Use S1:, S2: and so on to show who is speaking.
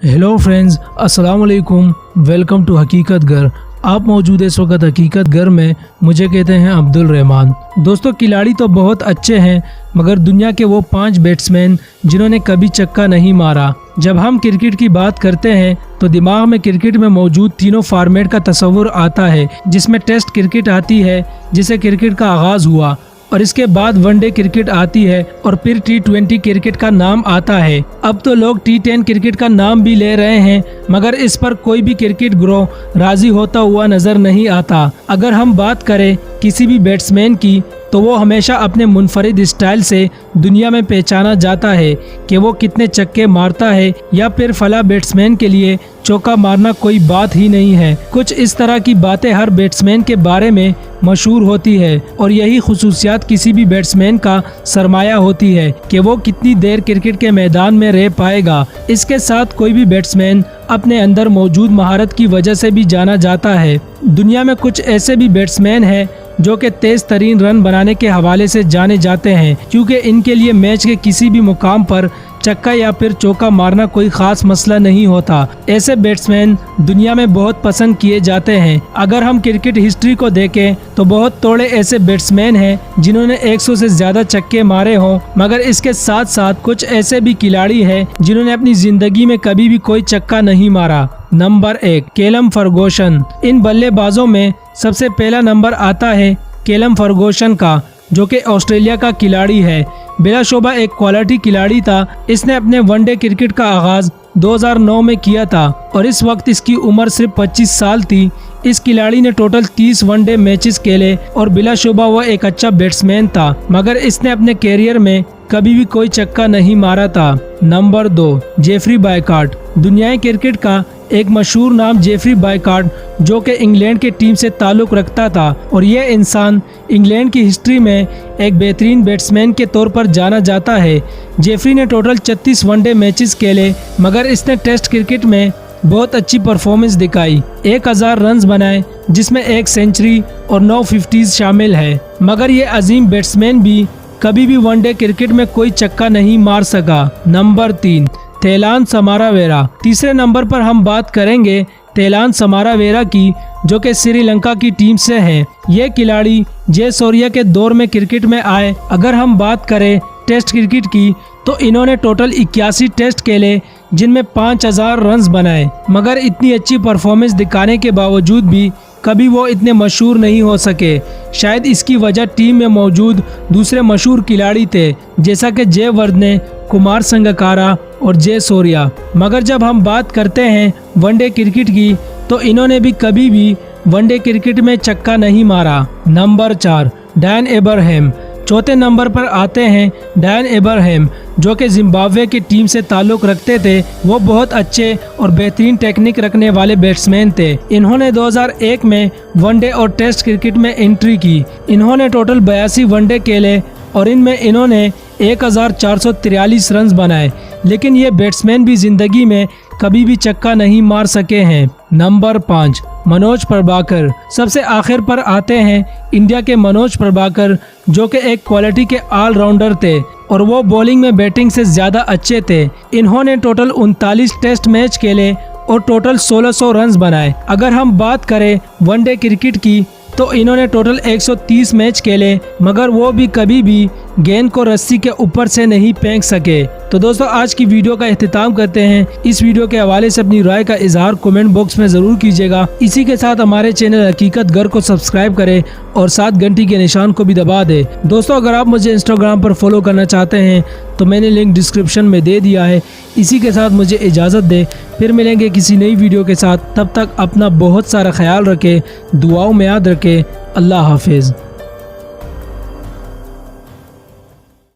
S1: Hello friends, अस्सलाम वालेकुम। Welcome to हकीकत घर। आप मौजूद है इस वक्त हकीकत घर में। मुझे कहते हैं अब्दुल रहमान। दोस्तों, खिलाड़ी तो बहुत अच्छे हैं, मगर दुनिया के वो 5 बैट्समैन जिन्होंने कभी चक्का नहीं मारा। जब हम क्रिकेट की बात करते हैं तो दिमाग में क्रिकेट में मौजूद तीनों फॉर्मेट का तस्वुर आता है, जिसमें टेस्ट क्रिकेट आती है जिसे क्रिकेट का आगाज हुआ, और इसके बाद वनडे क्रिकेट आती है और फिर T20 क्रिकेट का नाम आता है। अब तो लोग T10 क्रिकेट का नाम भी ले रहे हैं, मगर इस पर कोई भी क्रिकेट ग्रोह राजी होता हुआ नजर नहीं आता। अगर हम बात करें किसी भी बैट्समैन की, तो वो हमेशा अपने मुनफरिद स्टाइल से दुनिया में पहचाना जाता है कि वो कितने छक्के मारता है, या फिर फला बैट्समैन के लिए चौका मारना कोई बात ही नहीं है। कुछ इस तरह की बातें हर बैट्समैन के बारे में मशहूर होती है, और यही खुसूसियात किसी भी बैट्समैन का सरमाया होती है कि वो कितनी देर क्रिकेट के मैदान में रह पाएगा। इसके साथ कोई भी बैट्समैन अपने अंदर मौजूद महारत की वजह से भी जाना जाता है। दुनिया में कुछ ऐसे भी बैट्समैन हैं जो कि तेज तरीन रन बनाने के हवाले से जाने जाते हैं, क्योंकि इनके लिए मैच के किसी भी मुकाम पर चक्का या फिर चौका मारना कोई खास मसला नहीं होता। ऐसे बैट्समैन दुनिया में बहुत पसंद किए जाते हैं। अगर हम क्रिकेट हिस्ट्री को देखें तो बहुत थोड़े ऐसे बैट्समैन हैं जिन्होंने 100 से ज्यादा छक्के मारे हों, मगर इसके साथ साथ कुछ ऐसे भी खिलाड़ी हैं जिन्होंने अपनी जिंदगी में कभी भी कोई चक्का नहीं मारा। Number 1, Callum Ferguson. इन बल्लेबाजों में सबसे पहला नंबर आता है कैलम फर्गूसन का, जो कि ऑस्ट्रेलिया का खिलाड़ी है। बिलाशुबा एक क्वालिटी खिलाड़ी था। इसने अपने वनडे क्रिकेट का आगाज 2009 में किया था और इस वक्त इसकी उम्र सिर्फ 25 साल थी। इस खिलाड़ी ने टोटल 30 वनडे मैचेस खेले और बिलाशुबा वह एक अच्छा बैट्समैन था, मगर इसने अपने कैरियर में कभी भी कोई चक्का नहीं मारा था। Number 2, Geoffrey Boycott. दुनियाई क्रिकेट का एक मशहूर नाम जेफरी बायकाट, जो कि इंग्लैंड के टीम से ताल्लुक रखता था, और यह इंसान इंग्लैंड की हिस्ट्री में एक बेहतरीन बैट्समैन के तौर पर जाना जाता है। जेफरी ने टोटल 36 वनडे मैचेस खेले, मगर इसने टेस्ट क्रिकेट में बहुत अच्छी परफॉर्मेंस दिखाई। 1000 रन बनाए, जिसमें 1 सेंचुरी और 9 50s शामिल है। मगर ये अजीम बैट्समैन भी कभी भी वनडे क्रिकेट में कोई चक्का नहीं मार सका। नंबर 3, थेलान समारावेरा। तीसरे नंबर पर हम बात करेंगे थेलान समारावेरा की, जो कि श्रीलंका की टीम से है। ये खिलाड़ी जयसूर्या के दौर में क्रिकेट में आए। अगर हम बात करें टेस्ट क्रिकेट की, तो इन्होंने टोटल 81 टेस्ट खेले, जिनमें 5000 रन बनाए, मगर इतनी अच्छी परफॉर्मेंस दिखाने के बावजूद भी कभी वो इतने मशहूर नहीं हो सके। शायद इसकी वजह टीम में मौजूद दूसरे मशहूर खिलाड़ी थे, जैसा कि जयवर्धने, कुमार संगकारा और जयसूर्या। मगर जब हम बात करते हैं वनडे क्रिकेट की, तो इन्होंने भी कभी भी वनडे क्रिकेट में चक्का नहीं मारा। Number 4, Dan Abraham. चौथे नंबर पर आते हैं डैन एब्राहम, जो कि जिम्बाब्वे की टीम से ताल्लुक रखते थे। वो बहुत अच्छे और बेहतरीन टेक्निक रखने वाले बैट्समैन थे। इन्होंने 2001 में वनडे और टेस्ट क्रिकेट में एंट्री की। इन्होंने टोटल 82 वनडे खेले और इनमें इन्होंने 1443 रन बनाए, लेकिन ये बैट्समैन भी जिंदगी में कभी भी चक्का नहीं मार सके हैं। नंबर 5, मनोज प्रभाकर। सबसे आखिर पर आते हैं इंडिया के मनोज प्रभाकर, जो कि एक क्वालिटी के ऑलराउंडर थे और वो बॉलिंग में बैटिंग से ज्यादा अच्छे थे। इन्होंने टोटल 39 टेस्ट मैच खेले और टोटल 1600 रन बनाए। अगर हम बात करें वनडे क्रिकेट की, तो इन्होंने टोटल 130 मैच खेले, मगर वो भी कभी भी गेंद को रस्सी के ऊपर से नहीं फेंक सके। तो दोस्तों, आज की वीडियो का इख्तिताम करते हैं। इस वीडियो के हवाले से अपनी राय का इजहार कमेंट बॉक्स में जरूर कीजिएगा। इसी के साथ हमारे चैनल हकीकत घर को सब्सक्राइब करें और साथ घंटी के निशान को भी दबा दें। दोस्तों, अगर आप मुझे इंस्टाग्राम पर फॉलो करना चाहते हैं तो मैंने लिंक डिस्क्रिप्शन में दे दिया है। इसी के साथ मुझे इजाज़त दें, फिर मिलेंगे किसी नई वीडियो के साथ। तब तक अपना बहुत सारा ख्याल रखें, दुआओं में याद रखें। अल्लाह हाफिज़।